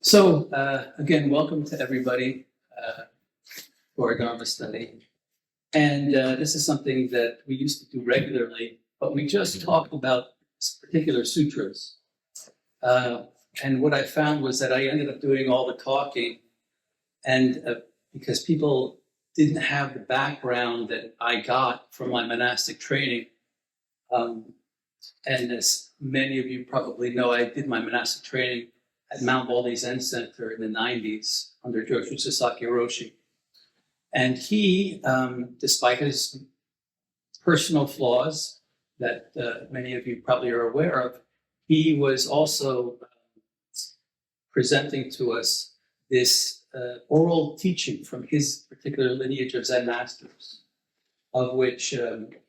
So, again, welcome to everybody to our Dharma study. And this is something that we used to do regularly, but we just talked about particular sutras. And what I found was that I ended up doing all the talking, and because people didn't have the background that I got from my monastic training. And as many of you probably know, I did my monastic training at Mount Baldy Zen Center in the 90s under Joshu Sasaki Roshi. And he, despite his personal flaws that many of you probably are aware of, he was also presenting to us this oral teaching from his particular lineage of Zen masters, of which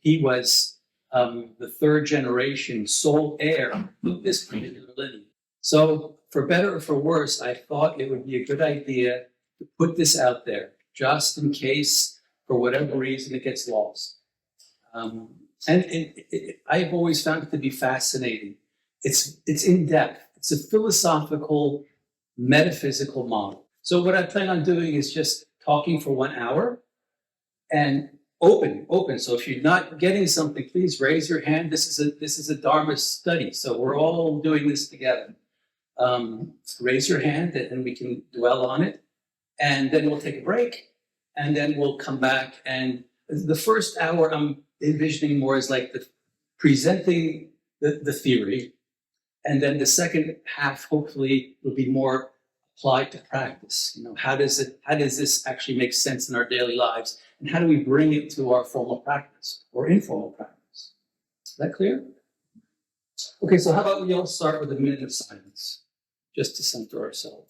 he was the third generation sole heir of this particular lineage. So, for better or for worse, I thought it would be a good idea to put this out there, just in case, for whatever reason, it gets lost. I've always found it to be fascinating. It's in depth. It's a philosophical, metaphysical model. So what I plan on doing is just talking for 1 hour and open. So if you're not getting something, please raise your hand. This is a Dharma study, so we're all doing this together. Raise your hand and we can dwell on it. And then we'll take a break and then we'll come back. And the first hour I'm envisioning more as like the presenting the theory. And then the second half, hopefully, will be more applied to practice. You know, how does this actually make sense in our daily lives? And how do we bring it to our formal practice or informal practice? Is that clear? Okay, so how about we all start with a minute of silence, just to center ourselves.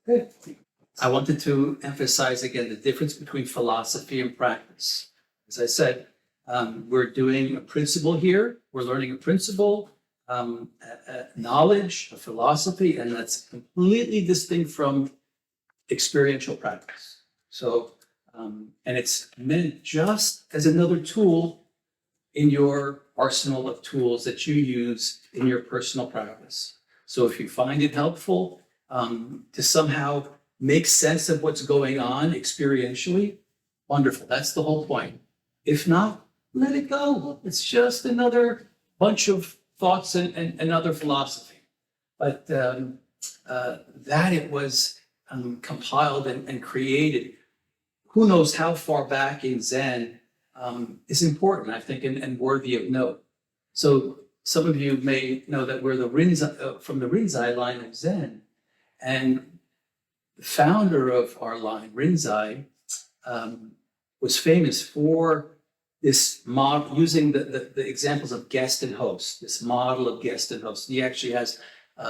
Good. I wanted to emphasize again the difference between philosophy and practice. As I said, we're doing a principle here. We're learning a principle, knowledge, a philosophy, and that's completely distinct from experiential practice. So, and it's meant just as another tool in your arsenal of tools that you use in your personal practice. So if you find it helpful to somehow make sense of what's going on experientially, wonderful. That's the whole point. If not, let it go. It's just another bunch of thoughts and another philosophy. But that it was compiled and created, who knows how far back in Zen, is important, I think, and worthy of note. So some of you may know that we're from the Rinzai line of Zen. And the founder of our line, Rinzai, was famous for this model, using the examples of guest and host, this model of guest and host. He actually has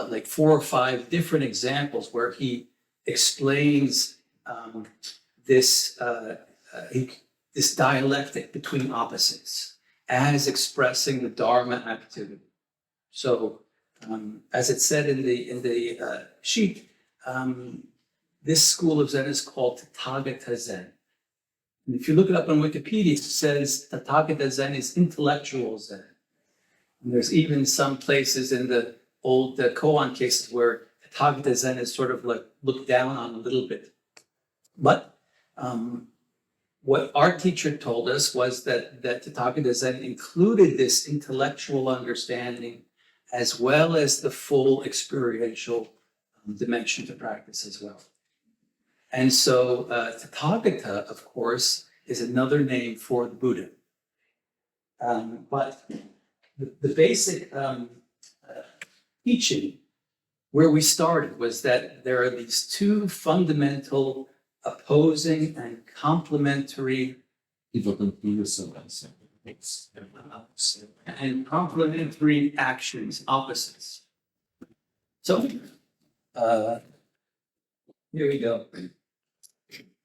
like 4 or 5 different examples where he explains this dialectic between opposites as expressing the Dharma activity. So, as it said in the sheet, this school of Zen is called Tathagata Zen. And if you look it up on Wikipedia, it says Tathagata Zen is intellectual Zen. And there's even some places in the old koan cases where Tathagata Zen is sort of like looked down on a little bit. But what our teacher told us was that Tathagata Zen included this intellectual understanding as well as the full experiential dimension to practice as well. And so Tathagata, of course, is another name for the Buddha. But the basic teaching where we started was that there are these 2 fundamental opposing and complementary and complementary actions, opposites. So, here we go.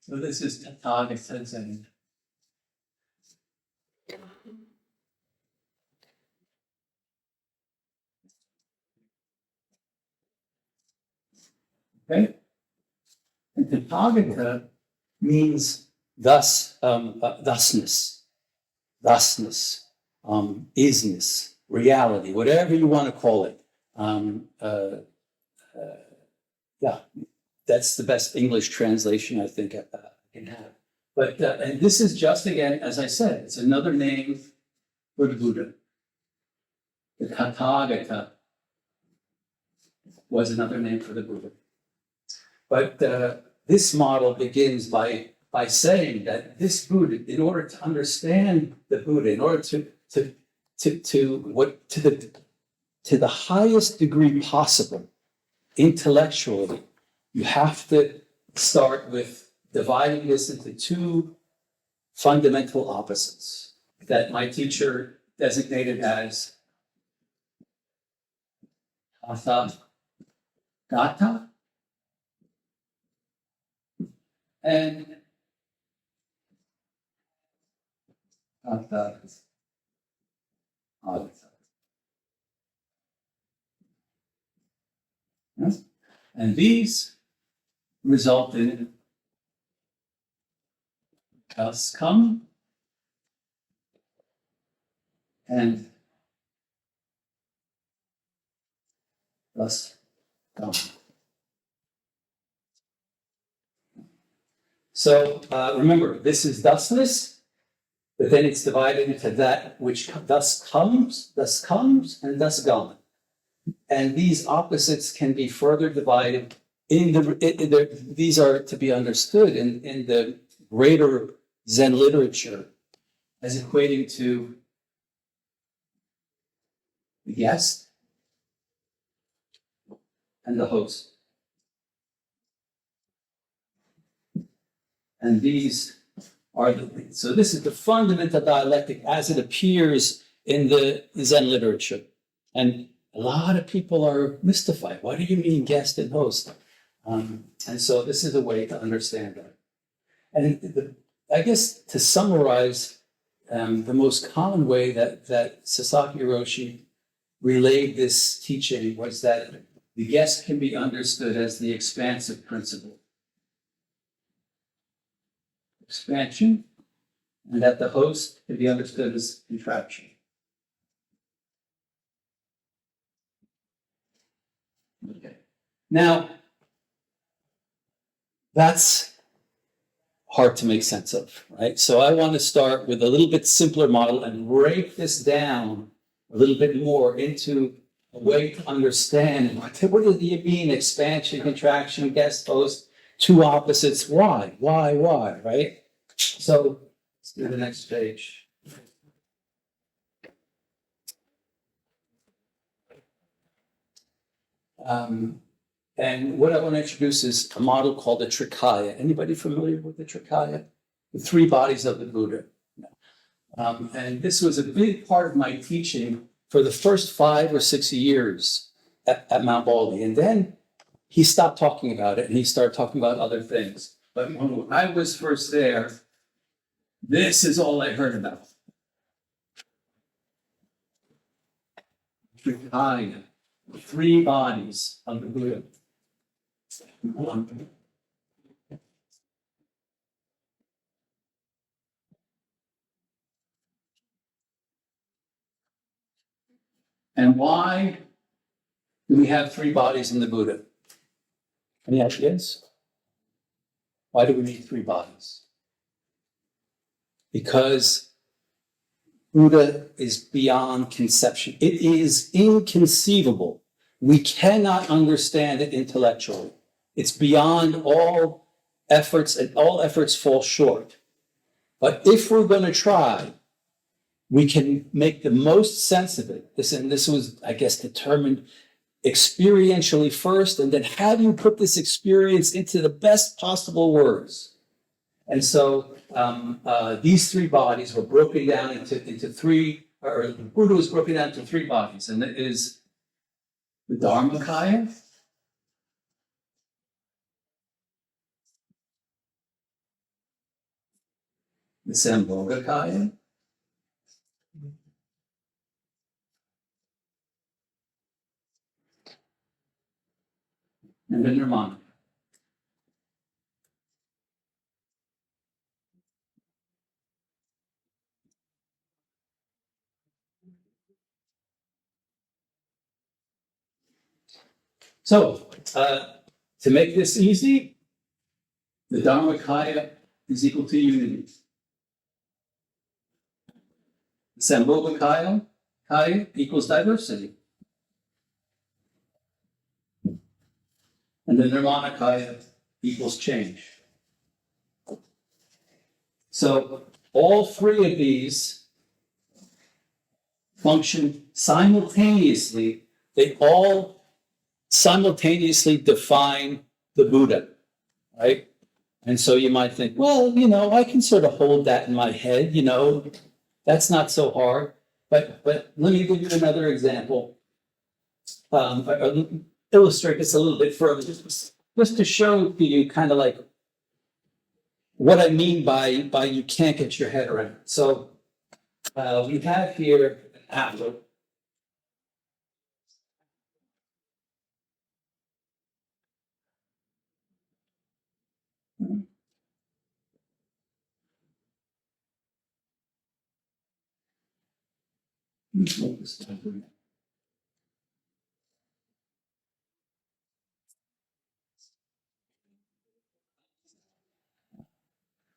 So this is Tathagata Zen. Okay? And Tathagata means thusness, isness, reality, whatever you want to call it. Yeah, that's the best English translation I think I can have. But and this is just, again, as I said, it's another name for the Buddha. The Tathagata was another name for the Buddha. But this model begins by saying that this Buddha, in order to understand the Buddha, in order to the highest degree possible, intellectually, you have to start with dividing this into two fundamental opposites that my teacher designated as Tathagata and Tathagata. Yes? And these result in thus come and thus gone. So remember, this is thusness, but then it's divided into that which thus comes, and thus gone. And these opposites can be further divided these are to be understood in the greater Zen literature as equating to the guest and the host. And these are so this is the fundamental dialectic as it appears in the Zen literature. And a lot of people are mystified. What do you mean guest and host? And so this is a way to understand that. And I guess to summarize, the most common way that Sasaki Hiroshi relayed this teaching was that the guest can be understood as the expansive principle. Expansion, and that the host can be understood as contraction. Okay. Now, that's hard to make sense of, right? So I want to start with a little bit simpler model and break this down a little bit more into a way to understand what do you mean expansion, contraction, guest, host, two opposites, why, right? So let's do the next page. And what I want to introduce is a model called the Trikaya. Anybody familiar with the Trikaya? The three bodies of the Buddha. And this was a big part of my teaching for the first 5 or 6 years at Mount Baldy. And then he stopped talking about it and he started talking about other things. But when I was first there, this is all I heard about. Trikaya, the three bodies of the Buddha. And why do we have three bodies in the Buddha? Any ideas? Why do we need three bodies? Because Buddha is beyond conception. It is inconceivable. We cannot understand it intellectually. It's beyond all efforts, and all efforts fall short. But if we're going to try, we can make the most sense of it. This was, I guess, determined experientially first, and then how do you put this experience into the best possible words? And so these three bodies were broken down into three, or the Buddha was broken down into three bodies, and it is the Dharmakaya, the Sambhogakaya, and the Nirmana. So, to make this easy, the Dharmakaya is equal to unity. The Sambhogakaya equals diversity. And the Nirmanakaya equals change. So all three of these function simultaneously. They all simultaneously define the Buddha, right? And so you might think, well, I can sort of hold that in my head, that's not so hard. But let me give you another example. Illustrate this a little bit further, just to show you kind of like what I mean by you can't get your head around. So we have here an apple.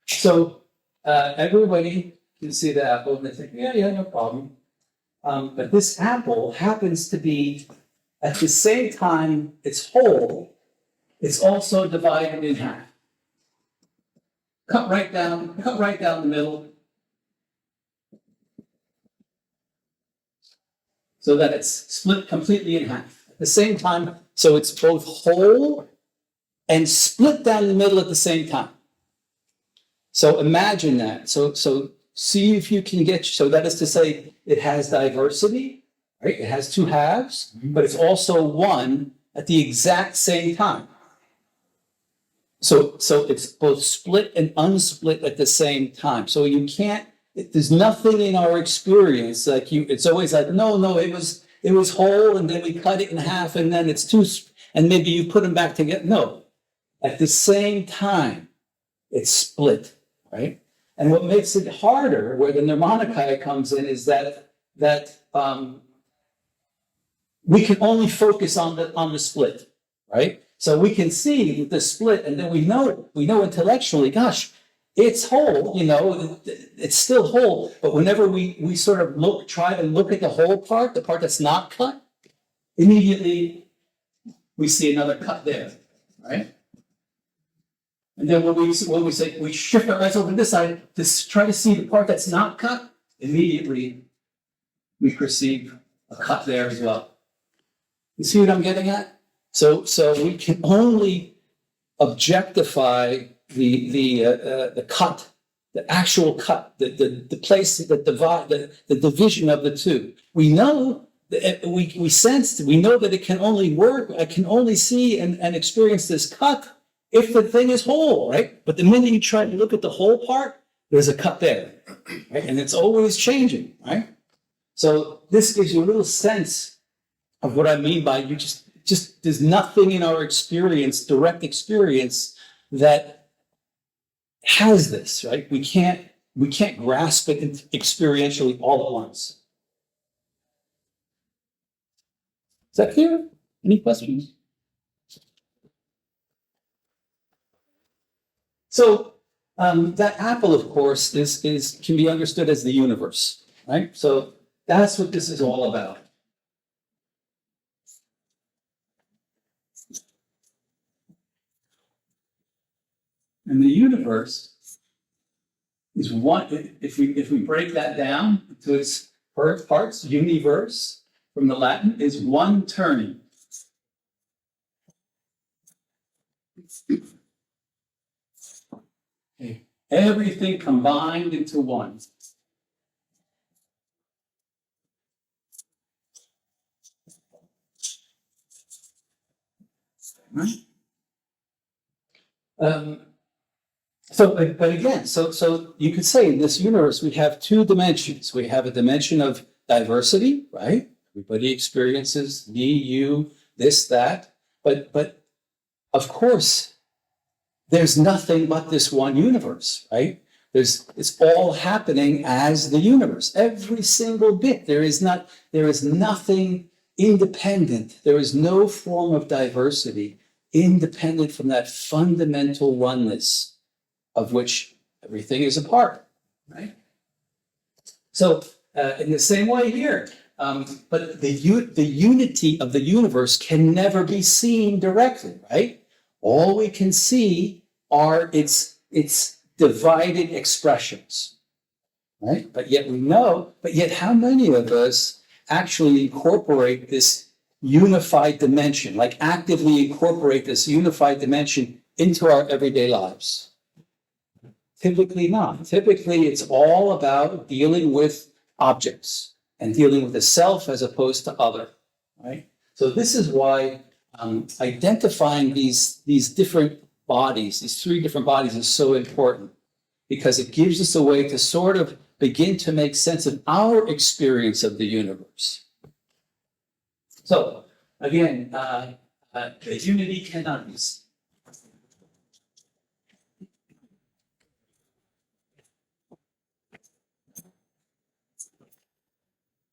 So everybody can see the apple and they think, yeah, no problem. But this apple happens to be, at the same time it's whole, it's also divided in half. Cut right down the middle, so that it's split completely in half. At the same time, so it's both whole and split down the middle at the same time. So imagine that. So see if you can get, so that is to say, it has diversity, right? It has two halves, but it's also one at the exact same time. So it's both split and unsplit at the same time. So you can't, there's nothing in our experience like it's always like, no, it was whole and then we cut it in half and then it's two, and maybe you put them back together. No, at the same time, it's split, right? And what makes it harder, where the Nirmanakaya comes in, is that we can only focus on the split, right? So we can see the split, and then we know intellectually, gosh, it's whole, it's still whole. But whenever we sort of try to look at the whole part, the part that's not cut, immediately we see another cut there, right? And then when we say we shift our eyes over to this side to try to see the part that's not cut, immediately we perceive a cut there as well. You see what I'm getting at? So we can only objectify the cut, the actual cut, the place that divide the division of the two. We know we sense, we know that it can only work. I can only see and experience this cut if the thing is whole, right? But the minute you try to look at the whole part, there's a cut there, right? And it's always changing, right? So this gives you a little sense of what I mean by you just there's nothing in our experience, direct experience, that has this, right? We can't grasp it experientially all at once. Is that clear? Any questions? So that apple, of course, can be understood as the universe, right? So that's what this is all about. And the universe is one. If we break that down to its parts, universe from the Latin is one turning. Okay. Everything combined into one. Right? But again, so you could say in this universe, we have two dimensions. We have a dimension of diversity, right? Everybody experiences me, you, this, that. But of course, there's nothing but this one universe, right? It's all happening as the universe. Every single bit. There is nothing independent. There is no form of diversity independent from that fundamental oneness of which everything is a part, right? So in the same way here, but the unity of the universe can never be seen directly, right? All we can see are its divided expressions, right? But yet how many of us actually incorporate this unified dimension, like actively incorporate this unified dimension into our everyday lives? Typically not. Typically, it's all about dealing with objects and dealing with the self as opposed to other, right? So this is why identifying these different bodies, these three different bodies, is so important, because it gives us a way to sort of begin to make sense of our experience of the universe. So again, the unity cannot be seen.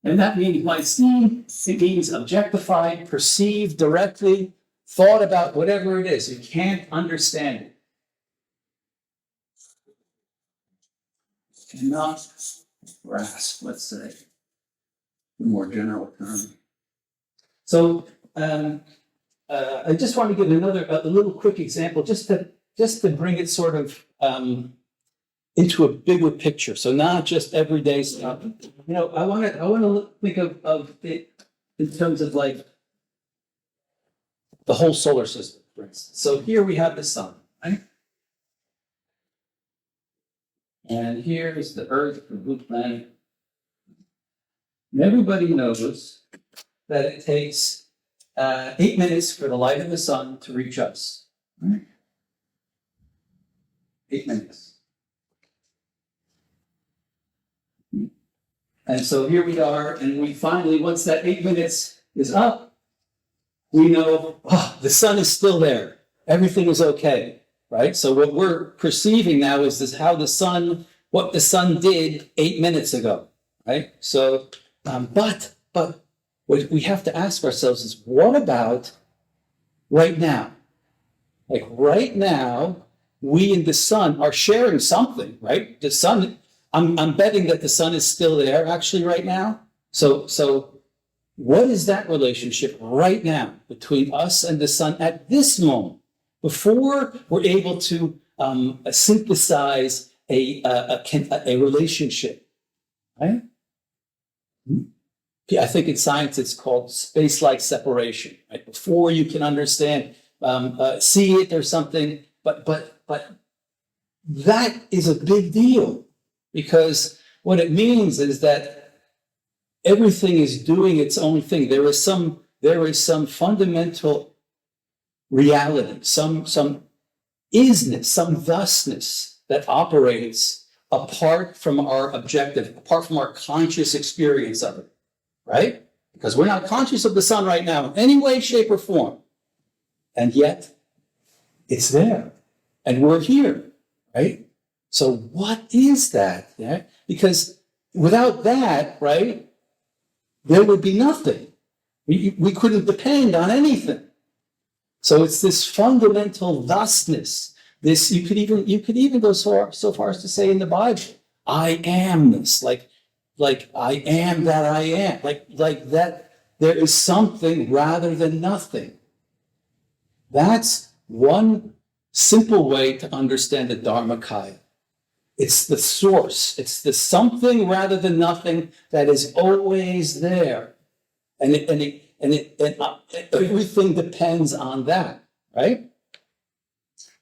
And that means by seen, it means objectified, perceived directly, thought about, whatever it is. You can't understand it. Cannot grasp, let's say, a more general term. So I just want to give a little quick example, just to bring it sort of into a bigger picture. So not just everyday stuff. You know, I want to think of it in terms of like the whole solar system, for instance. So here we have the sun, right? And here is the Earth, the blue planet. And everybody knows that it takes 8 minutes for the light of the sun to reach us. Right? 8 minutes. And so here we are, and we finally, once that 8 minutes is up, we know, the sun is still there. Everything is okay, right? So what we're perceiving now is what the sun did 8 minutes ago, right? So, but what we have to ask ourselves is, what about right now? Like right now, we and the sun are sharing something, right? The sun, I'm betting that the sun is still there actually right now. So what is that relationship right now between us and the sun at this moment, before we're able to synthesize a relationship, right? I think in science it's called space-like separation, right? Before you can understand, see it or something, but that is a big deal, because what it means is that everything is doing its own thing. There is some fundamental reality, some isness, some thusness that operates apart from our objective, apart from our conscious experience of it, right? Because we're not conscious of the sun right now in any way, shape, or form. And yet, it's there. And we're here, right? So what is that? Yeah? Because without that, right, there would be nothing. We couldn't depend on anything. So it's this fundamental thusness. This you could even go so far as to say in the Bible, I amness, like I am that I am, like that there is something rather than nothing. That's one simple way to understand the Dharmakaya. It's the source. It's the something rather than nothing that is always there, and everything depends on that, right?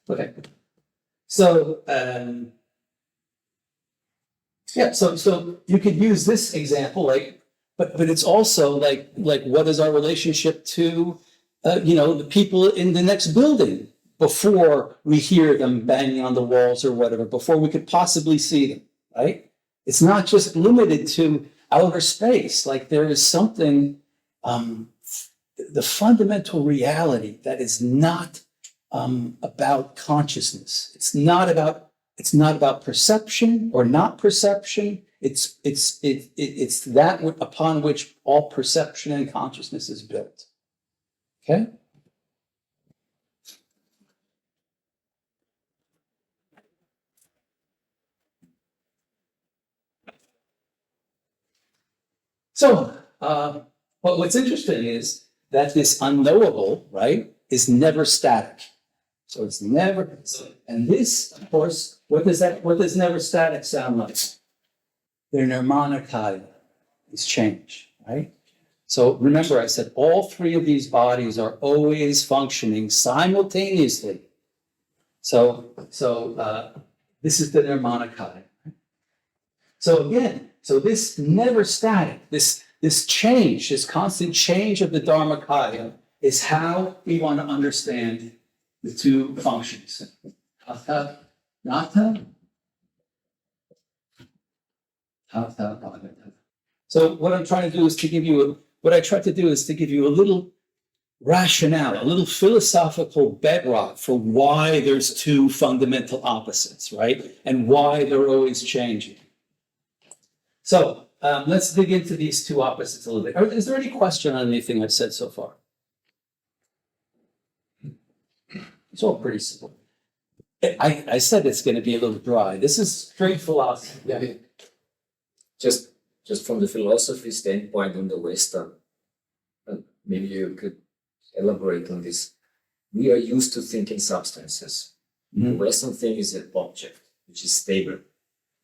Okay. So so you could use this example, but it's also like what is our relationship to the people in the next building? before we hear them banging on the walls or whatever, before we could possibly see them, right? It's not just limited to outer space. Like there is something, the fundamental reality that is not about consciousness. It's not about perception or not perception. It's that upon which all perception and consciousness is built. Okay? So, what's interesting is that this unknowable, right, is never static. So it's never, and this, of course, what does never static sound like? Their nirmanakaya is change, right? So remember, I said all three of these bodies are always functioning simultaneously. So this is the nirmanakaya. So again, this never static, this change, this constant change of the Dharmakaya is how we want to understand the two functions. Tathagata, Tathagata. So what I'm trying to do is to give you a little rationale, a little philosophical bedrock for why there's two fundamental opposites, right? And why they're always changing. So let's dig into these two opposites a little bit. Is there any question on anything I've said so far? It's all pretty simple. I said it's going to be a little dry. This is straight philosophy. Yeah. Just from the philosophy standpoint in the Western, maybe you could elaborate on this. We are used to thinking substances. Mm-hmm. The Western thing is an object, which is stable.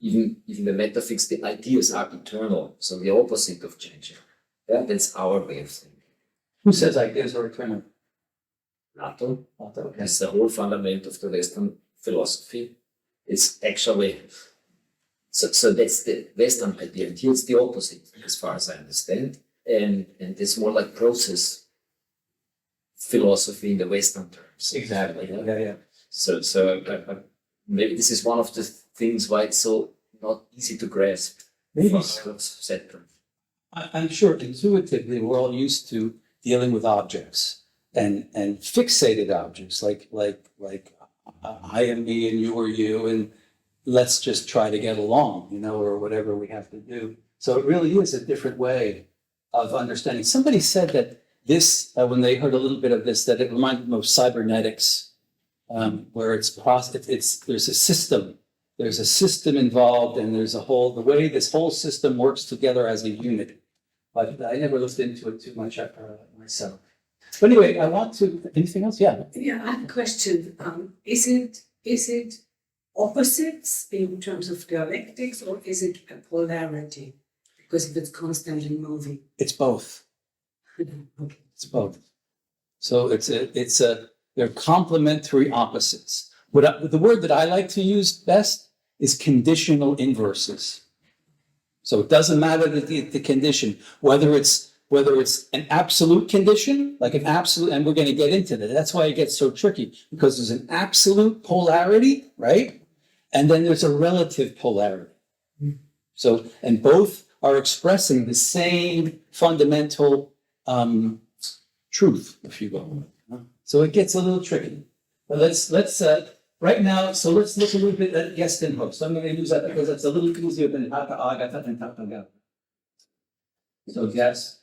Even the metaphysics, the ideas are eternal, so the opposite of changing. Yeah, that's our way of thinking. Who says ideas are eternal? Plato. Okay. That's the whole fundament of the Western philosophy. It's actually, so that's the Western idea. And here it's the opposite, as far as I understand. And it's more like process philosophy in the Western terms. Exactly. Yeah. So maybe this is one of the things why it's so not easy to grasp. Maybe I'm sure intuitively we're all used to dealing with objects and fixated objects like I am me and you are you, and let's just try to get along, or whatever we have to do. So it really is a different way of understanding. Somebody said that this, when they heard a little bit of this, that it reminded them of cybernetics, where there's a system involved, and there's the way this whole system works together as a unit. But I never looked into it too much myself. But anyway, anything else? Yeah. Yeah, I have a question. Is it opposites in terms of dialectics, or is it a polarity? Because if it's constantly moving. It's both. Okay. It's both. So they're complementary opposites. The word that I like to use best is conditional inverses. So it doesn't matter the condition, whether it's an absolute condition, like an absolute, and we're going to get into that. That's why it gets so tricky, because there's an absolute polarity, right? And then there's a relative polarity. So, and both are expressing the same fundamental truth, if you will. So it gets a little tricky. But let's right now, so let's look a little bit at guest and host. So I'm going to use that because it's a little easier than Tathagata and Tathagata. So guest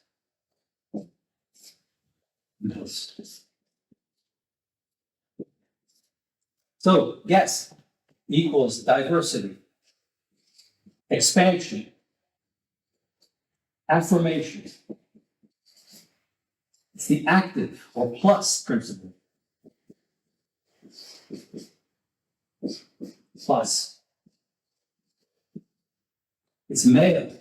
and host. So guest equals diversity, expansion, affirmation. It's the active or plus principle. Plus. It's male.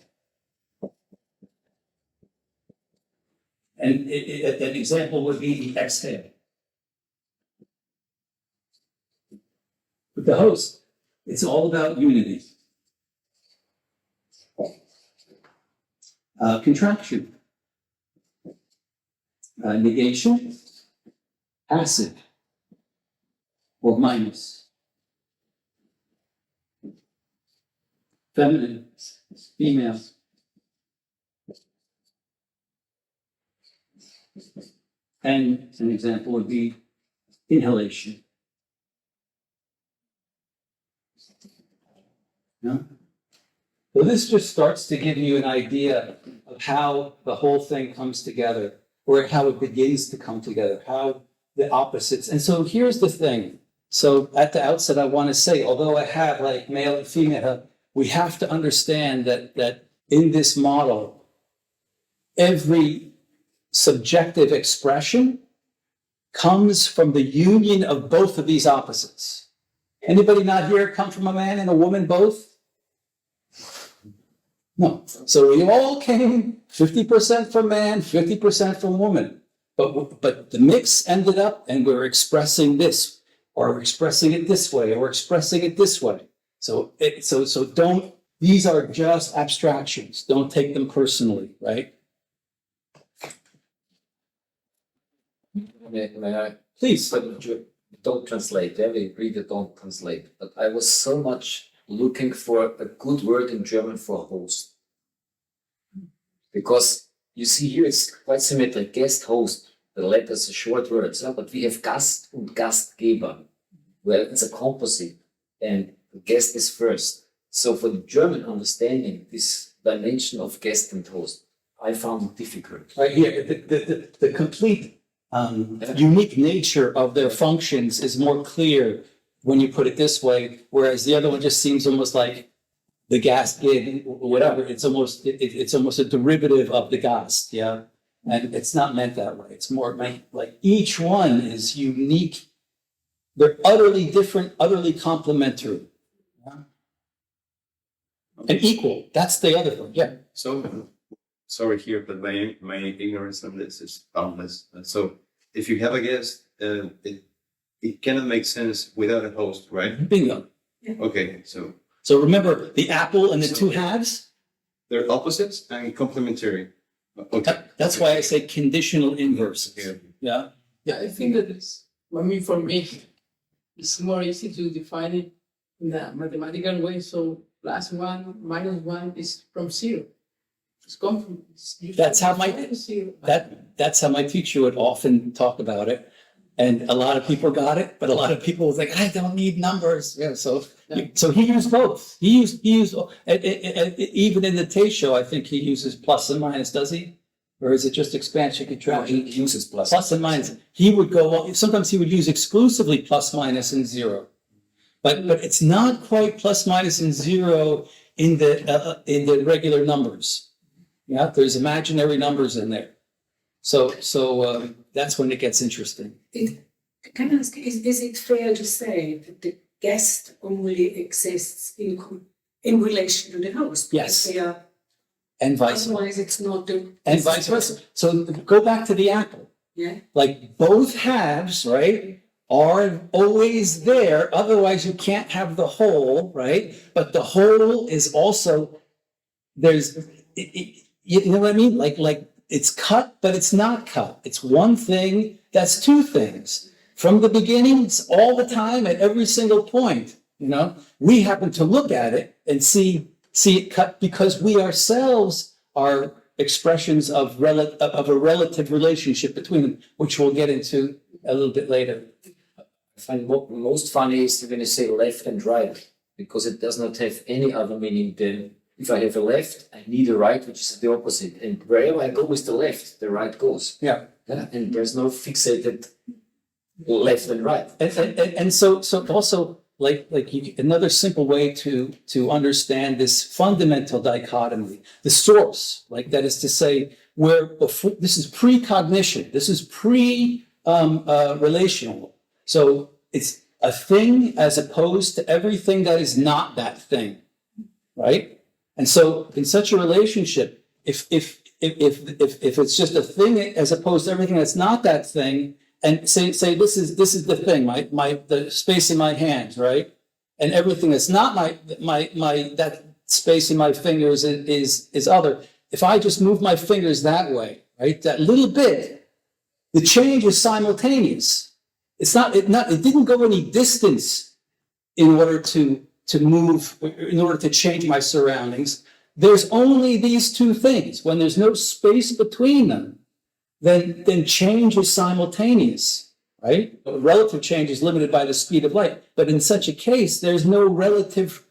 And an example would be the exhale. With the host, it's all about unity. Contraction. Negation. Passive. or minus. Feminine, female. And an example would be inhalation. Yeah? So this just starts to give you an idea of how the whole thing comes together, or how it begins to come together, how the opposites. And so here's the thing. So at the outset, I want to say, although I have like male and female, we have to understand that in this model, every subjective expression comes from the union of both of these opposites. Anybody not here come from a man and a woman both? No. So we all came 50% from man, 50% from woman. But the mix ended up and we're expressing this, or we're expressing it this way, or we're expressing it this way. So don't, these are just abstractions. Don't take them personally, right? May I? Please. But don't translate. Yeah, we agree that don't translate. But I was so much looking for a good word in German for host. Because you see here it's quite symmetric. Guest, host. The letters are short words. Yeah? But we have Gast and Gastgeber. Well, it's a composite. And the guest is first. So for the German understanding, this dimension of guest and host, I found it difficult. Right here, the complete unique nature of their functions is more clear when you put it this way, whereas the other one just seems almost like the Gast gig, whatever. It's almost a derivative of the Gast, yeah. And it's not meant that way. It's more meant like each one is unique. They're utterly different, utterly complementary, yeah? And equal. That's the other thing, yeah. So, sorry here, but my ignorance on this is boundless. So, if you have a guest, it cannot make sense without a host, right? Bingo. Okay, So remember the apple and the two halves? they're opposites and complementary. Okay. That's why I say conditional inverses. Yeah. Yeah, I think that it's, for me, it's more easy to define it in the mathematical way. So +1, -1 is from 0. It's come from. That's how my zero. that's how my teacher would often talk about it, and a lot of people got it, but a lot of people was like, I don't need numbers. Yeah, so he used both. He used even in the Tay show. I think he uses plus and minus. Does he, or is it just expansion contraction? He uses plus. Plus and minus. He would go. Sometimes he would use exclusively plus, minus, and zero, but it's not quite plus, minus, and zero in the regular numbers. Yeah, there's imaginary numbers in there. So that's when it gets interesting. Can I ask, is it fair to say that the guest only exists in relation to the host? Yes. They are, And vice versa. otherwise, it's not the. And vice versa. So go back to the apple. Yeah. Like both halves, right, are always there. Otherwise, you can't have the whole, right? But the whole is also, you know what I mean? Like it's cut, but it's not cut. It's one thing that's two things. From the beginning, it's all the time at every single point. You know, we happen to look at it and see it cut because we ourselves are expressions of a relative relationship between them, which we'll get into a little bit later. I find most funny is when you say left and right, because it does not have any other meaning than if I have a left, I need a right, which is the opposite. And wherever I go with the left, the right goes. Yeah. And there's no fixated left and right. And so also another simple way to understand this fundamental dichotomy, the source, like that is to say, where before, this is precognition, this is relational. So it's a thing as opposed to everything that is not that thing, right? And so in such a relationship, if it's just a thing as opposed to everything that's not that thing, and say this is the thing, the space in my hands, right? And everything that's not that space in my fingers is other. If I just move my fingers that way, right, that little bit, the change is simultaneous. it didn't go any distance in order to move, in order to change my surroundings. There's only these two things. When there's no space between them, then change is simultaneous, right? Relative change is limited by the speed of light. But in such a case, there's no relative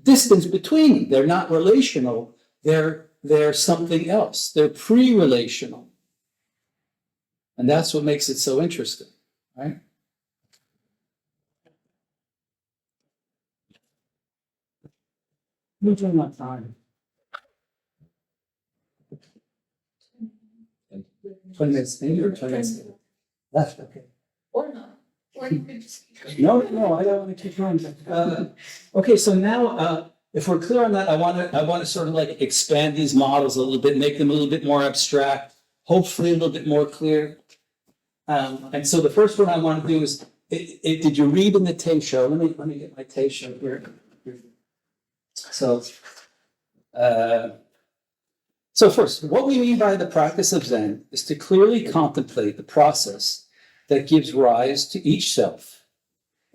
distance between them. They're not relational. They're something else. They're pre-relational. And that's what makes it so interesting, right? We're doing that time. 20 minutes in or 20 minutes left, okay. Or not. Or you could just keep going. No, I don't want to keep going. Okay, so now, if we're clear on that, I want to sort of like expand these models a little bit, make them a little bit more abstract, hopefully a little bit more clear. And so the first one I want to do is, did you read in the Teisho? Let me get my Teisho here. So first, what we mean by the practice of Zen is to clearly contemplate the process that gives rise to each self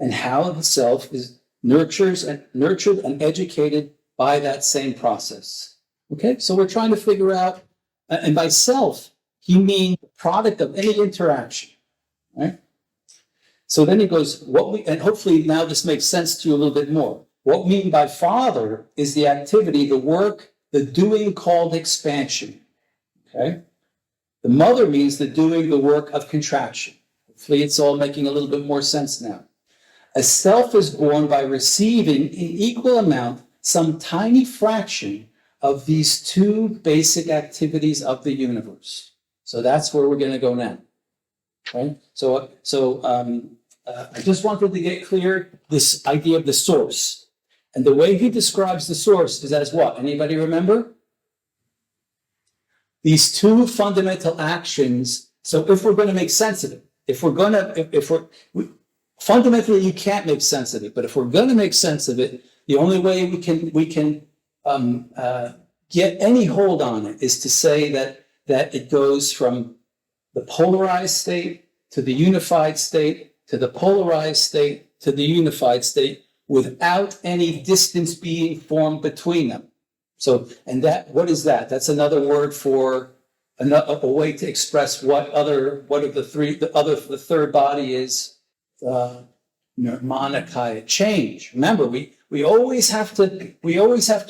and how the self is nurtured and educated by that same process. Okay, so we're trying to figure out, and by self, he means the product of any interaction, right? So then he goes, and hopefully now this makes sense to you a little bit more. What we mean by father is the activity, the work, the doing called expansion, okay? The mother means the doing, the work of contraction. Hopefully it's all making a little bit more sense now. A self is born by receiving in equal amount some tiny fraction of these two basic activities of the universe. So that's where we're going to go now, right? So I just wanted to get clear this idea of the source. And the way he describes the source is as what? Anybody remember? These two fundamental actions. So if we're going to make sense of it, fundamentally you can't make sense of it, but if we're going to make sense of it, the only way we can get any hold on it is to say that it goes from the polarized state to the unified state to the polarized state to the unified state, without any distance being formed between them. So, and that, what is that? That's another word for a way to express the third body is Nirmanakaya, change. Remember, we always have to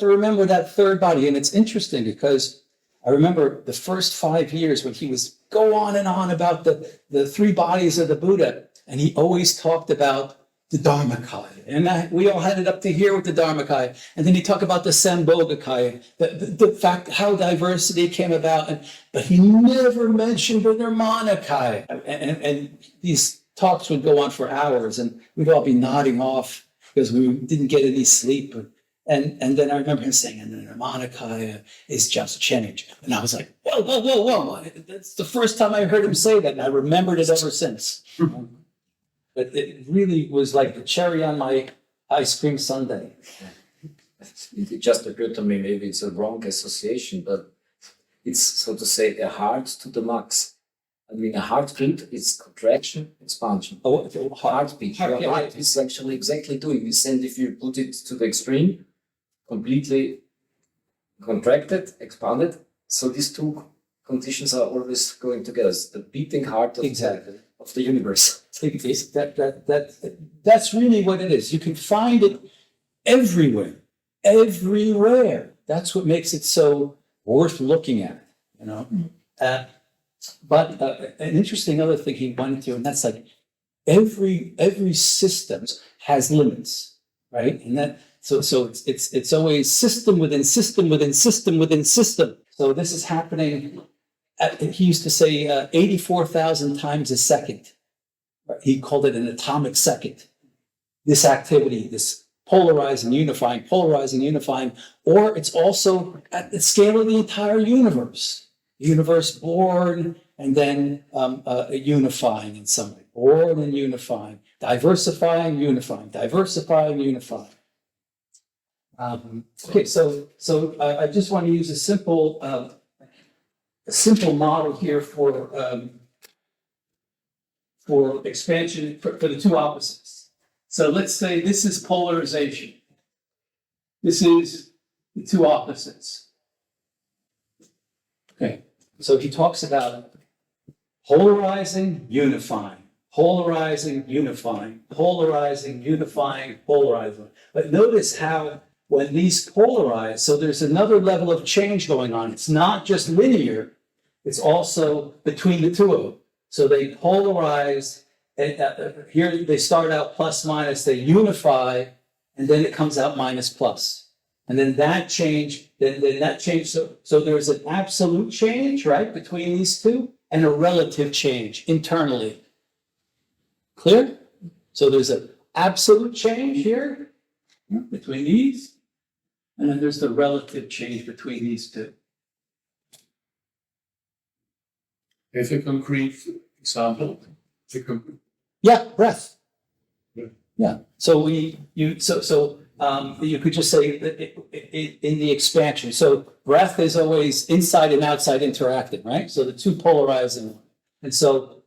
remember that third body. And it's interesting because I remember the first 5 years when he was go on and on about the three bodies of the Buddha, and he always talked about the Dharmakaya. And we all had it up to here with the Dharmakaya. And then he talked about the Sambhogakaya, the fact how diversity came about. But he never mentioned the Nirmanakaya. And these talks would go on for hours, and we'd all be nodding off because we didn't get any sleep. And then I remember him saying, and the Nirmanakaya is just change. And I was like, whoa. That's the first time I heard him say that, and I remembered it ever since. But it really was like the cherry on my ice cream sundae. It just occurred to me, maybe it's a wrong association, but it's, so to say, a heart to the max. I mean, a heartbeat is contraction, expansion. Heartbeat. Your heart is actually exactly doing this. And if you put it to the extreme, completely contracted, expanded. So these two conditions are always going together. It's the beating heart of the universe. That's really what it is. You can find it everywhere. That's what makes it so worth looking at, you know. But an interesting other thing he went into, and that's like every system has limits, right? And that so it's always system within system within system within system. So this is happening he used to say 84,000 times a second. He called it an atomic second. This activity, this polarizing, unifying, or it's also at the scale of the entire universe. Universe born and then unifying in some way. Born and unifying. Diversifying, unifying. Okay, so I just want to use a simple model here for for expansion for the two opposites. So let's say this is polarization. This is the two opposites. Okay, so he talks about polarizing, unifying, polarizing, unifying, polarizing, unifying, polarizing. But notice how when these polarize, so there's another level of change going on. It's not just linear, it's also between the two of them. So they polarize, and here they start out plus minus, they unify, and then it comes out minus plus. And then that change, then that change, so there's an absolute change, right, between these two, and a relative change internally. Clear? So there's an absolute change here between these, and then there's the relative change between these two. If a concrete example, Yeah, breath. Yeah. Yeah. So you could just say that in the expansion. So breath is always inside and outside interacting, right? So the two polarizing. And so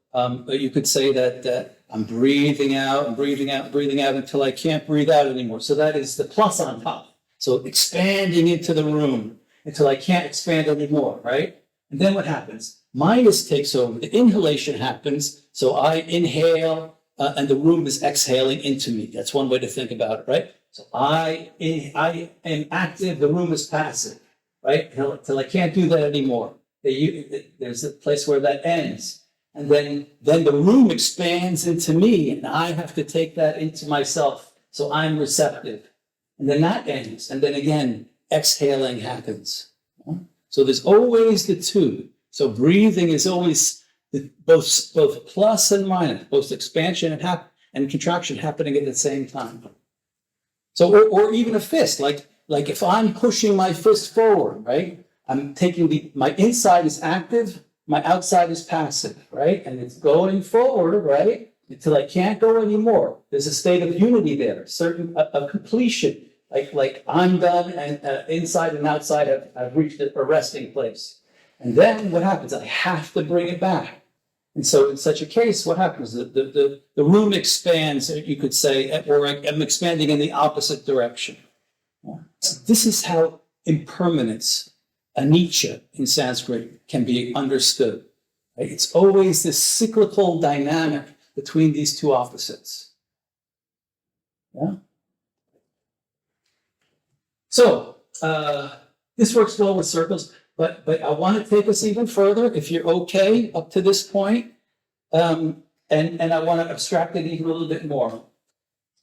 you could say that I'm breathing out and breathing out and breathing out until I can't breathe out anymore. So that is the plus on top. So expanding into the room until I can't expand anymore, right? And then what happens? Minus takes over. The inhalation happens. So I inhale and the room is exhaling into me. That's one way to think about it, right? So I am active, the room is passive, right? Till I can't do that anymore. There's a place where that ends. And then the room expands into me, and I have to take that into myself. So I'm receptive. And then that ends. And then again, exhaling happens. So there's always the two. So breathing is always both plus and minus, both expansion and contraction happening at the same time. So, or even a fist, like if I'm pushing my fist forward, right? I'm taking my inside is active, my outside is passive, right? And it's going forward, right? Until I can't go anymore. There's a state of unity there, a completion, like I'm done and inside and outside have reached a resting place. And then what happens? I have to bring it back. And so in such a case, what happens? The room expands, you could say, or I'm expanding in the opposite direction. This is how impermanence, anicca in Sanskrit, can be understood. Right? It's always this cyclical dynamic between these two opposites. Yeah? So this works well with circles. But I want to take us even further, if you're okay up to this point, and I want to abstract it even a little bit more.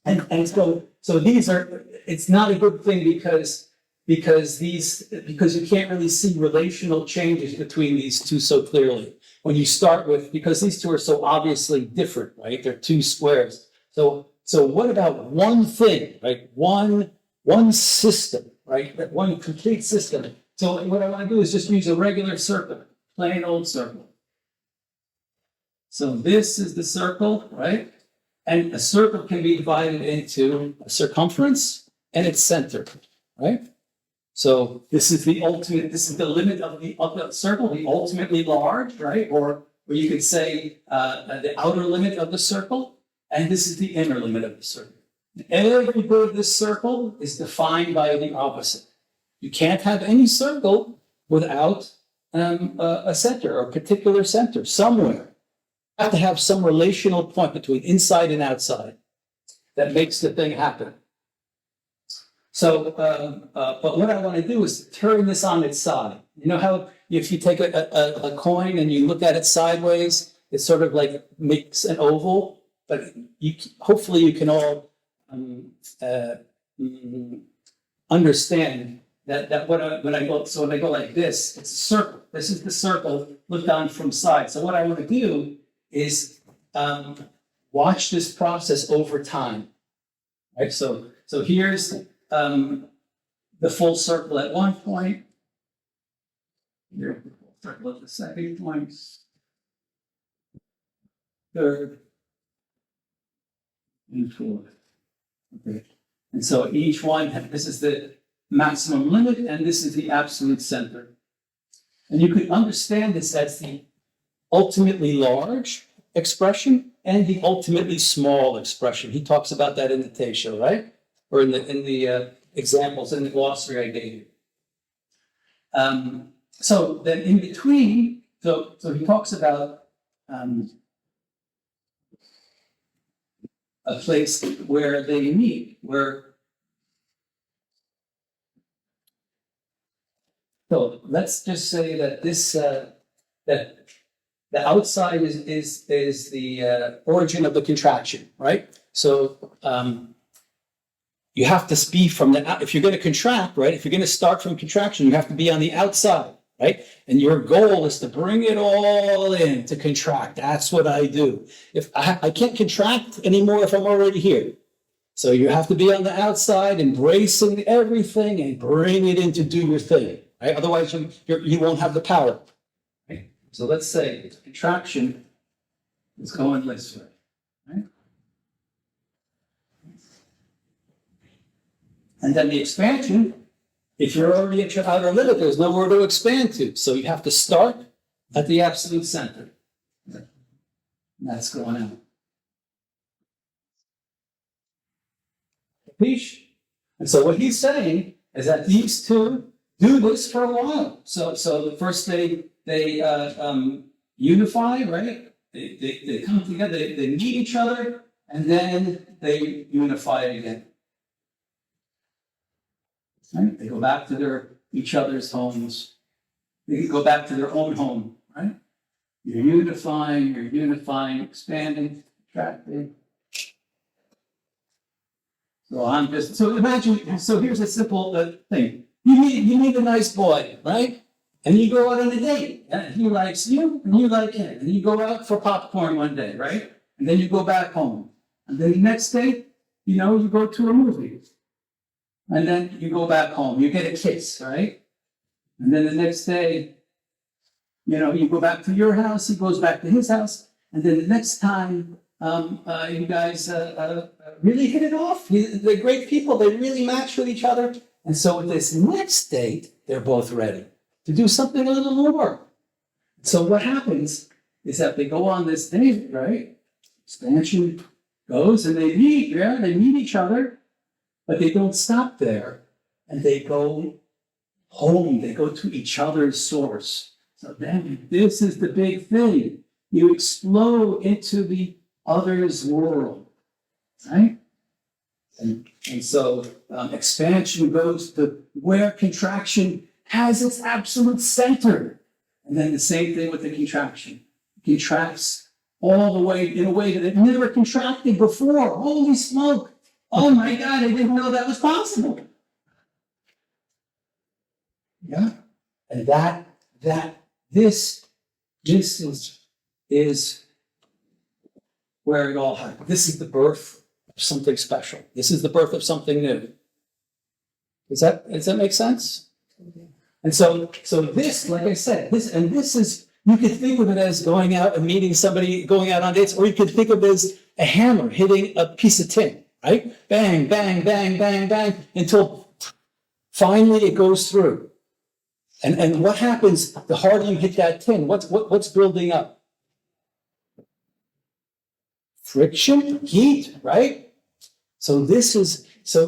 And so these are, it's not a good thing because you can't really see relational changes between these two so clearly. When you start with, because these two are so obviously different, right? They're two squares. So what about one thing, right? One system, right? That one complete system. So what I want to do is just use a regular circle, plain old circle. So this is the circle, right? And a circle can be divided into a circumference and its center, right? So this is the limit of the circle, the ultimately large, right? Or you could say the outer limit of the circle, and this is the inner limit of the circle. Every bit of this circle is defined by the opposite. You can't have any circle without a center or a particular center somewhere. You have to have some relational point between inside and outside that makes the thing happen. So, but what I want to do is turn this on its side. You know how if you take a coin and you look at it sideways, it sort of like makes an oval, but hopefully you can all understand that when I go like this, it's a circle. This is the circle looked on from side. So what I want to do is watch this process over time. Right? So here's the full circle at one point. Here's the full circle at the second point. Third. And fourth. Okay. And so each one, this is the maximum limit, and this is the absolute center. And you could understand this as the ultimately large expression and the ultimately small expression. He talks about that in the Teisho, right? Or in the examples in the glossary I gave you. So then in between, so he talks about a place where they meet, so let's just say that this that the outside is the origin of the contraction, right? So you have to be from if you're going to contract, right? If you're going to start from contraction, you have to be on the outside, right? And your goal is to bring it all in to contract. That's what I do. If I can't contract anymore if I'm already here. So you have to be on the outside, embracing everything and bring it in to do your thing, right? Otherwise, you won't have the power. Right? So let's say contraction is going this way, right? And then the expansion, if you're already at your outer limit, there's nowhere to expand to. So you have to start at the absolute center. And that's going out. Capiche? And so what he's saying is that these two do this for a while. So the first they unify, right? They come together, they meet each other, and then they unify again. Right? They go back to each other's homes. They go back to their own home, right? You're unifying, expanding, contracting. So imagine, so here's a simple thing. You meet a nice boy, right? And you go out on a date, and he likes you, and you like him. And you go out for popcorn one day, right? And then you go back home. And then the next day, you go to a movie. And then you go back home, you get a kiss, right? And then the next day, you go back to your house, he goes back to his house. And then the next time, you guys really hit it off. They're great people, they really match with each other. And so with this next date, they're both ready to do something a little more. So what happens is that they go on this date, right? Expansion goes and they meet each other. But they don't stop there, and they go home. They go to each other's source. So then, this is the big thing. You explode into the other's world, right? And so expansion goes to where contraction has its absolute center. And then the same thing with the contraction. It contracts all the way in a way that it never contracted before. Holy smoke. Oh my God, I didn't know that was possible. Yeah. And this is where it all happened. This is the birth of something special. This is the birth of something new. Does that make sense? And so this, like I said, this is, you could think of it as going out and meeting somebody, going out on dates, or you could think of it as a hammer hitting a piece of tin. Right? Bang, bang, bang, bang, bang, until finally it goes through. And what happens the harder you hit that tin? What's building up? Friction, heat, right? So this is so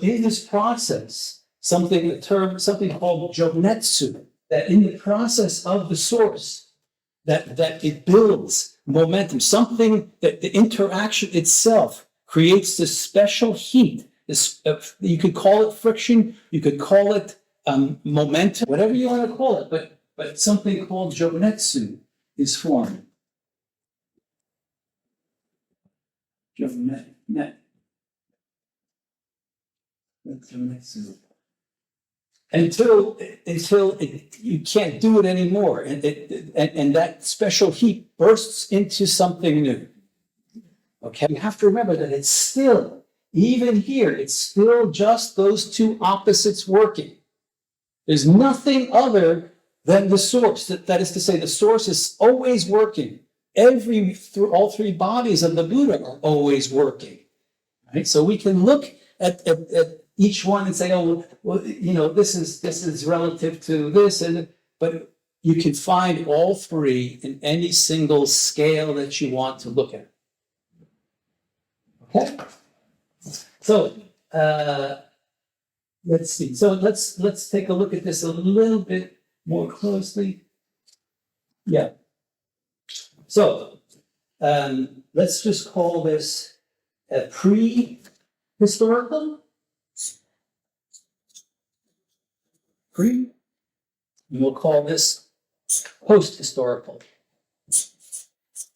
in this process, something called jonetsu, that in the process of the source, that it builds momentum, something that the interaction itself creates this special heat. You could call it friction, you could call it momentum, whatever you want to call it, but something called jonetsu is formed. Jonetsu. Until you can't do it anymore, and that special heat bursts into something new. Okay, you have to remember that it's still, even here, it's still just those two opposites working. There's nothing other than the source. That is to say, the source is always working. Through all three bodies of the Buddha are always working. Right? So we can look at each one and say, oh, well, this is relative to this, but you can find all three in any single scale that you want to look at. Okay? So, let's see. So let's take a look at this a little bit more closely. Yeah. So, let's just call this a prehistorical. And we'll call this post-historical.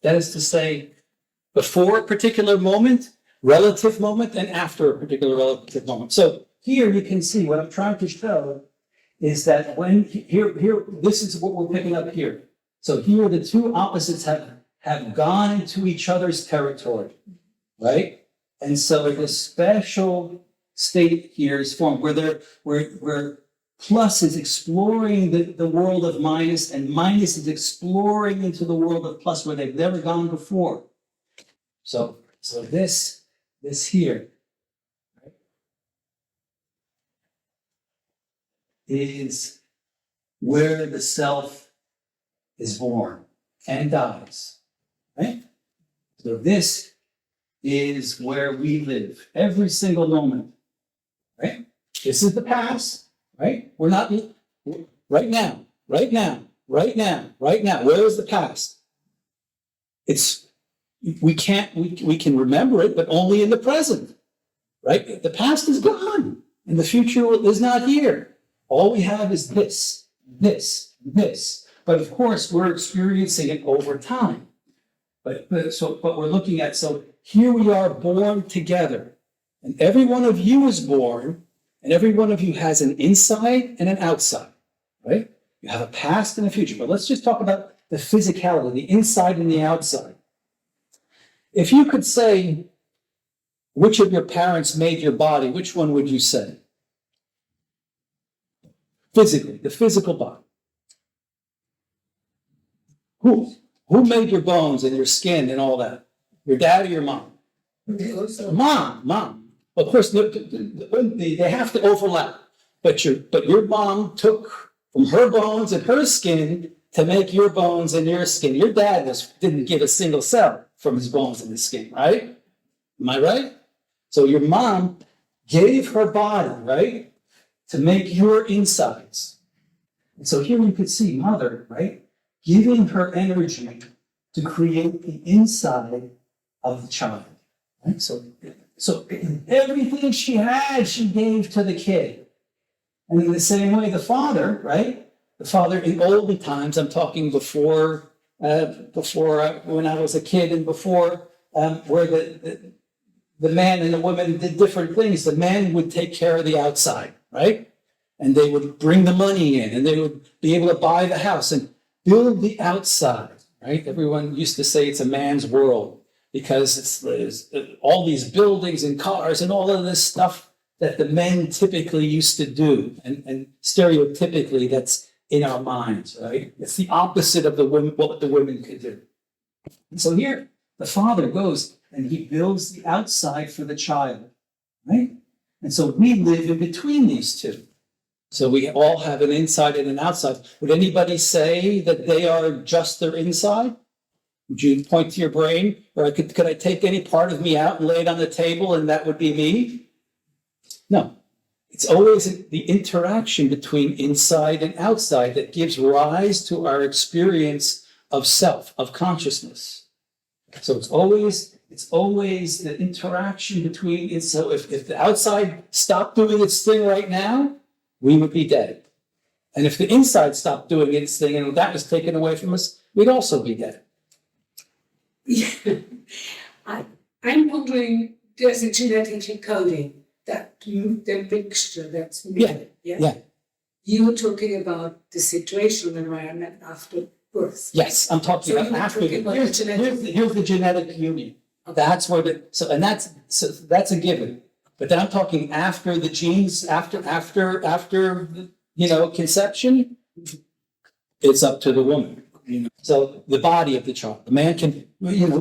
That is to say, before a particular moment, relative moment, and after a particular relative moment. So here you can see what I'm trying to show is that when here, this is what we're picking up here. So here the two opposites have gone into each other's territory, right? And so the special state here is formed where plus is exploring the world of minus, and minus is exploring into the world of plus where they've never gone before. So this here, right, is where the self is born and dies, right? So this is where we live every single moment, right? This is the past, right? We're not right now. Where is the past? We can remember it, but only in the present, right? The past is gone and the future is not here. All we have is this. But of course, we're experiencing it over time. But we're looking at, so here we are born together, and every one of you is born, and every one of you has an inside and an outside, right? You have a past and a future. But let's just talk about the physicality, the inside and the outside. If you could say which of your parents made your body, which one would you say? Physically, the physical body. Who made your bones and your skin and all that? Your dad or your mom? Mom. Of course, they have to overlap. But your mom took from her bones and her skin to make your bones and your skin. Your dad didn't give a single cell from his bones and his skin, right? Am I right? So your mom gave her body, right, to make your insides. And so here you could see mother, right, giving her energy to create the inside of the child, right? So everything she had, she gave to the kid. And in the same way, the father, right? The father in olden times, I'm talking before when I was a kid and before where the man and the woman did different things. The man would take care of the outside, right? And they would bring the money in and they would be able to buy the house and build the outside, right? Everyone used to say it's a man's world because it's all these buildings and cars and all of this stuff that the men typically used to do. And stereotypically, that's in our minds, right? It's the opposite of what the women could do. And so here, the father goes and he builds the outside for the child, right? And so we live in between these two. So we all have an inside and an outside. Would anybody say that they are just their inside? Would you point to your brain? Or could I take any part of me out and lay it on the table and that would be me? No. It's always the interaction between inside and outside that gives rise to our experience of self, of consciousness. So it's always the interaction between, so if the outside stopped doing its thing right now, we would be dead. And if the inside stopped doing its thing and that was taken away from us, we'd also be dead. Yeah. I'm wondering, there's a genetic encoding, the mixture that's needed. Yeah. You were talking about the situational environment after birth. Yes, I'm talking about after. Here's the genetic union. Okay. That's where that's a given. But then I'm talking after the genes, after conception, it's up to the woman. So the body of the child, the man can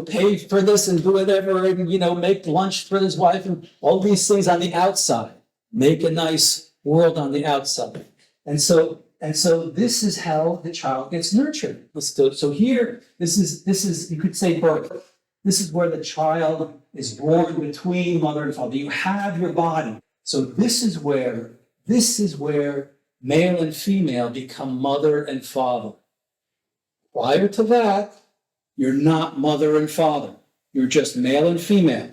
pay for this and do whatever and make lunch for his wife and all these things on the outside, make a nice world on the outside. And so And so this is how the child gets nurtured. So here, this is, you could say birth. This is where the child is born between mother and father. You have your body. So this is where male and female become mother and father. Prior to that, you're not mother and father. You're just male and female.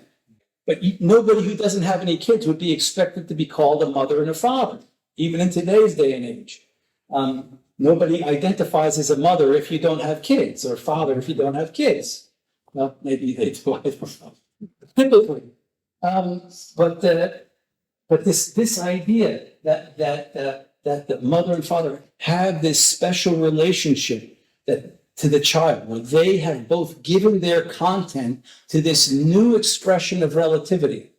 But nobody who doesn't have any kids would be expected to be called a mother and a father, even in today's day and age. Nobody identifies as a mother if you don't have kids, or a father if you don't have kids. Well, maybe they do, I don't know. Typically. But this idea that the mother and father have this special relationship to the child, where they have both given their content to this new expression of relativity,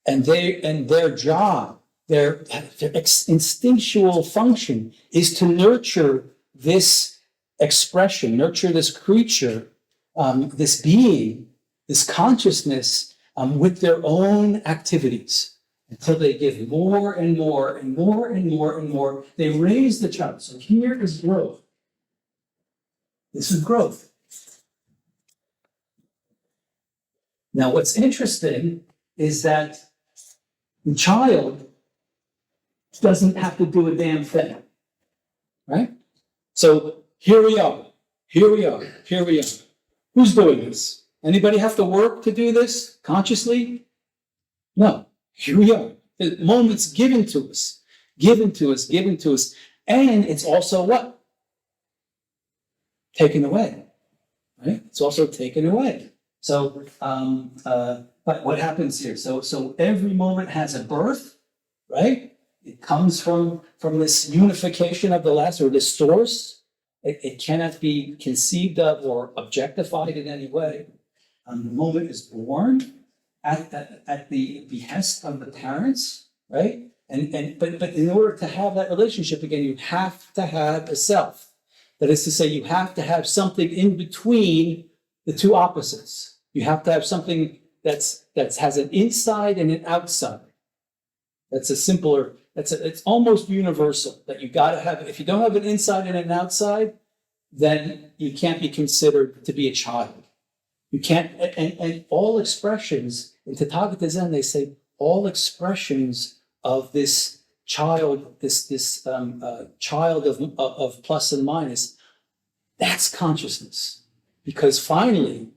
and their job, their instinctual function is to nurture this expression, nurture this creature, this being, this consciousness with their own activities until they give more and more and more and more and more. They raise the child. So here is growth. This is growth. Now, what's interesting is that the child doesn't have to do a damn thing, right? So here we are. Who's doing this? Anybody have to work to do this consciously? No. Here we are. The moment's given to us. And it's also what? Taken away, right? It's also taken away. So, but what happens here? So every moment has a birth, right? It comes from this unification of the last, or this source. It cannot be conceived of or objectified in any way. The moment is born at the behest of the parents, right? But in order to have that relationship again, you have to have a self. That is to say, you have to have something in between the two opposites. You have to have something that has an inside and an outside. It's almost universal that you got to have. If you don't have an inside and an outside, then you can't be considered to be a child. You can't. And all expressions in Tathagata Zen, they say all expressions of this child, this child of plus and minus, that's consciousness. Because finally,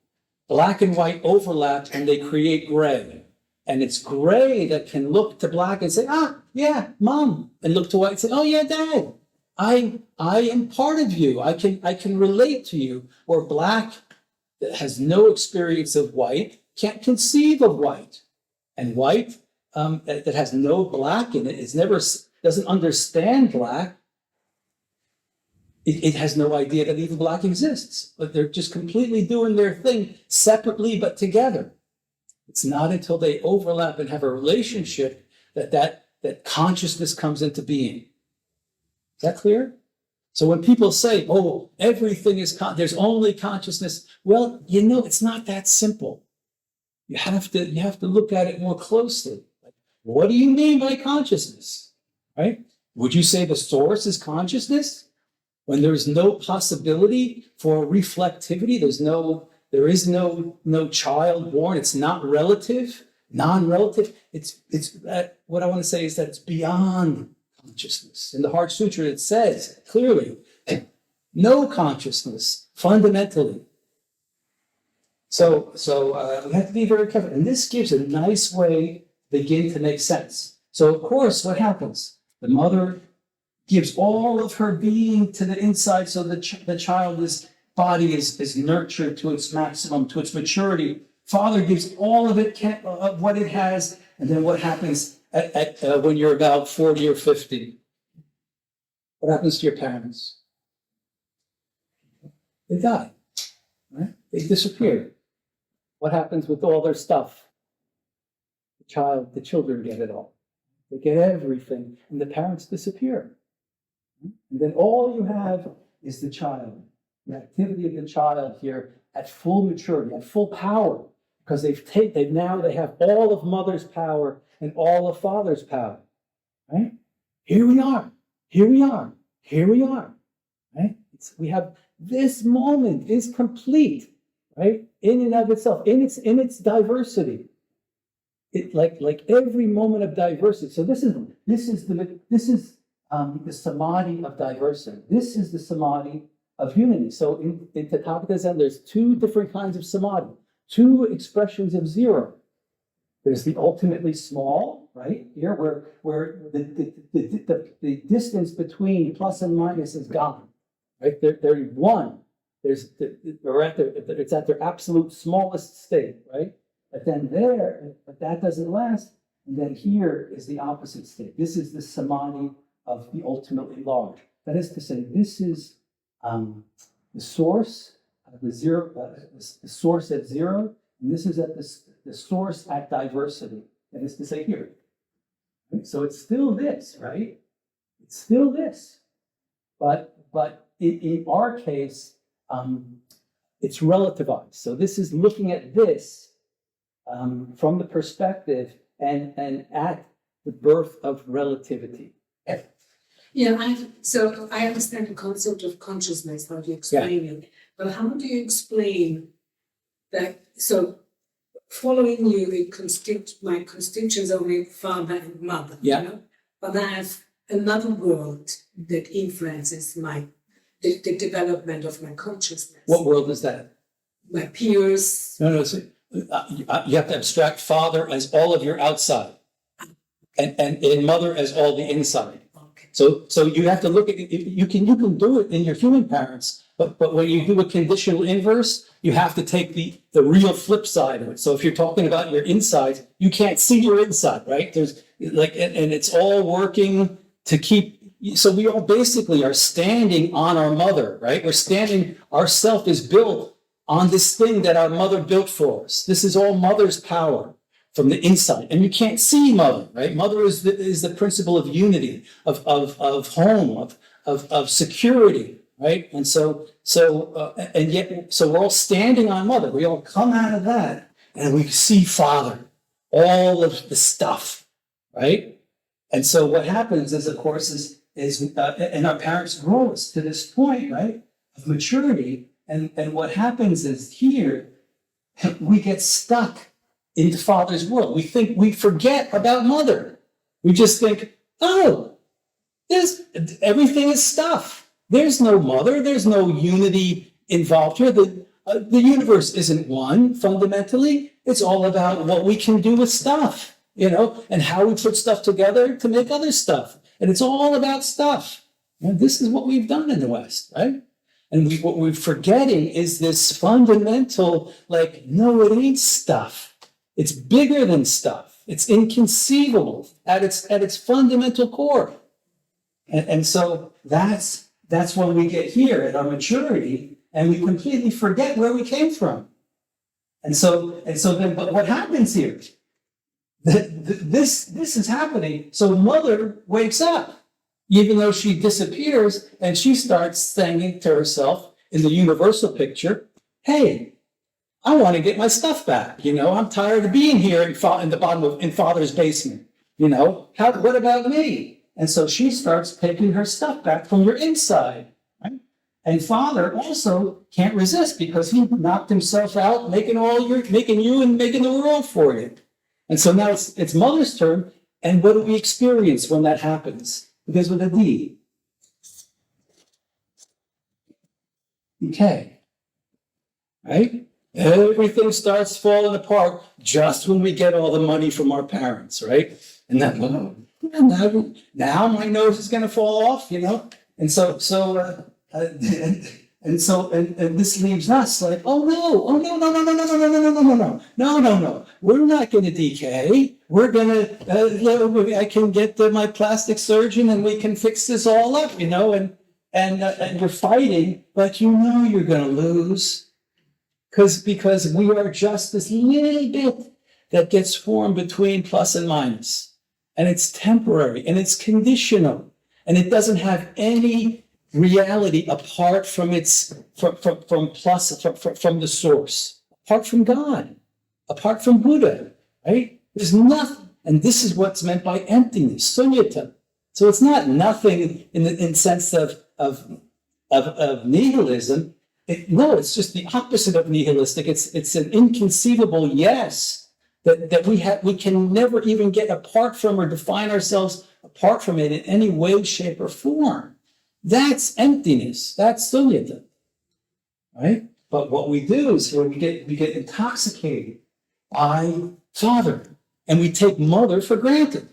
black and white overlap and they create gray. And it's gray that can look to black and say, yeah, mom. And look to white and say, oh yeah, dad. I am part of you. I can relate to you. Or black that has no experience of white can't conceive of white. And white that has no black in it, doesn't understand black. It has no idea that even black exists. But they're just completely doing their thing separately but together. It's not until they overlap and have a relationship that consciousness comes into being. Is that clear? So when people say, oh, everything is, there's only consciousness, well, it's not that simple. You have to look at it more closely. What do you mean by consciousness? Right? Would you say the source is consciousness? When there's no possibility for reflectivity, there is no child born. It's not relative, non-relative. It's what I want to say is that it's beyond consciousness. In the Heart Sutra, it says clearly, no consciousness fundamentally. So we have to be very careful, and this gives a nice way to begin to make sense. So of course, what happens? The mother gives all of her being to the inside, so the child's body is nurtured to its maximum, to its maturity. Father gives all of it, of what it has, and then what happens when you're about 40 or 50? What happens to your parents? They die, right? They disappear. What happens with all their stuff? The children get it all. They get everything, and the parents disappear. And then all you have is the child, the activity of the child here at full maturity, at full power, because they have all of mother's power and all of father's power, right? Here we are. here we are, right? We have this moment is complete, right? In and of itself, in its diversity. It like every moment of diversity. So this is the samadhi of diversity. This is the samadhi of unity. So in Tathagata Zen, there's two different kinds of samadhi, two expressions of zero. There's the ultimately small, right? Here, where the distance between plus and minus is gone, right? They're one. It's at their absolute smallest state, right? But then but that doesn't last. And then here is the opposite state. This is the samadhi of the ultimately large. That is to say, this is the source of the zero, the source at zero, and this is at the source at diversity. That is to say, here. Right? So it's still this, right? It's still this, but in our case, it's relativized. So this is looking at this from the perspective and at the birth of relativity. Yeah, so I understand the concept of consciousness, how do you explain it? But how do you explain that? So following you, my constituents are my father and mother. Yeah. You know? But I have another world that influences the development of my consciousness. What world is that? My peers. No. You have to abstract father as all of your outside, and mother as all the inside. Okay. So you have to look at you can do it in your human parents, but when you do a conditional inverse, you have to take the real flip side of it. So if you're talking about your inside, you can't see your inside, right? There's and it's all working to keep. So we all basically are standing on our mother, right? We're standing. Our self is built on this thing that our mother built for us. This is all mother's power from the inside. And you can't see mother, right? Mother is the principle of unity, of home, of security, right? And so we're all standing on mother. We all come out of that and we see father, all of the stuff, right? And so what happens is, of course, and our parents grow us to this point, right, of maturity. And what happens is here, we get stuck into father's world. We forget about mother. We just think, oh, everything is stuff. There's no mother. There's no unity involved here. The universe isn't one fundamentally. It's all about what we can do with stuff, and how we put stuff together to make other stuff. And it's all about stuff. And this is what we've done in the West, right? And what we're forgetting is this fundamental, no, it ain't stuff. It's bigger than stuff. It's inconceivable at its fundamental core. And so that's when we get here at our maturity, and we completely forget where we came from. And so then, but what happens here? This is happening. So mother wakes up. Even though she disappears, and she starts saying to herself in the universal picture, hey, I want to get my stuff back. I'm tired of being here in father's basement. What about me? And so she starts taking her stuff back from your inside. Right? And father also can't resist because he knocked himself out, making you and making the world for you. And so now it's mother's turn. And what do we experience when that happens? Because with a D. Okay. Right? Everything starts falling apart just when we get all the money from our parents, right? And then, now my nose is going to fall off, And so this leaves us like, oh no. We're not going to decay. We're going to, I can get my plastic surgeon and we can fix this all up, and you're fighting, but you're going to lose because we are just this little bit that gets formed between plus and minus, and it's temporary and it's conditional, and it doesn't have any reality apart from from the source, apart from God, apart from Buddha, right? There's nothing. And this is what's meant by emptiness, sunyata. So it's not nothing in the sense of nihilism. No, it's just the opposite of nihilistic. It's an inconceivable yes that we can never even get apart from or define ourselves apart from it in any way, shape, or form. That's emptiness. That's sunyata, right? But what we do is we get intoxicated by father, and we take mother for granted,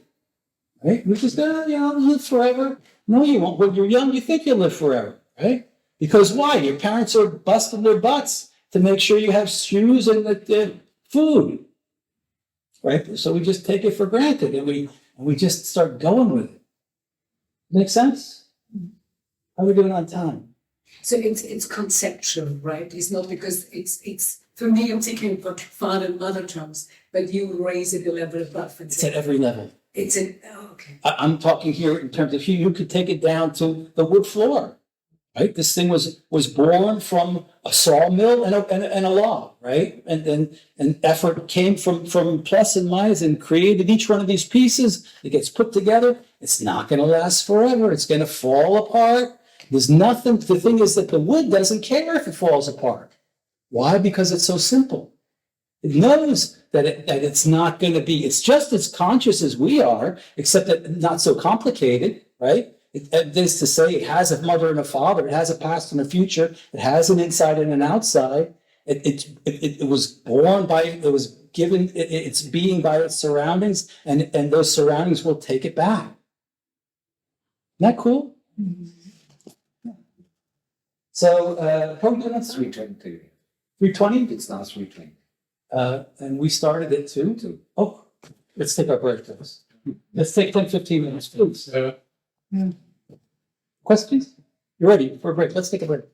right? We just I'll live forever. No, you won't. When you're young, you think you'll live forever, right? Because why? Your parents are busting their butts to make sure you have shoes and the food, right? So we just take it for granted, and we just start going with it. Make sense? How are we doing on time? So it's conceptual, right? It's not because it's for me, I'm thinking about father and mother terms, but you raise it a level above. It's at every level. It's an okay. I'm talking here in terms of you could take it down to the wood floor, right? This thing was born from a sawmill and a log, right? And effort came from plus and minus and created each one of these pieces. It gets put together. It's not going to last forever. It's going to fall apart. There's nothing. The thing is that the wood doesn't care if it falls apart. Why? Because it's so simple. It knows that it's not going to be. It's just as conscious as we are, except that not so complicated, right? It is to say, it has a mother and a father. It has a past and a future. It has an inside and an outside. It was born by. It was given its being by its surroundings, and those surroundings will take it back. Isn't that cool? Mm-hmm. So, how are we doing on time? 3:20. 3:20? It's now 3:20. And we started at 2. Oh, let's take our break, guys. Let's take 10, 15 minutes, please. Questions? You're ready for a break. Let's take a break.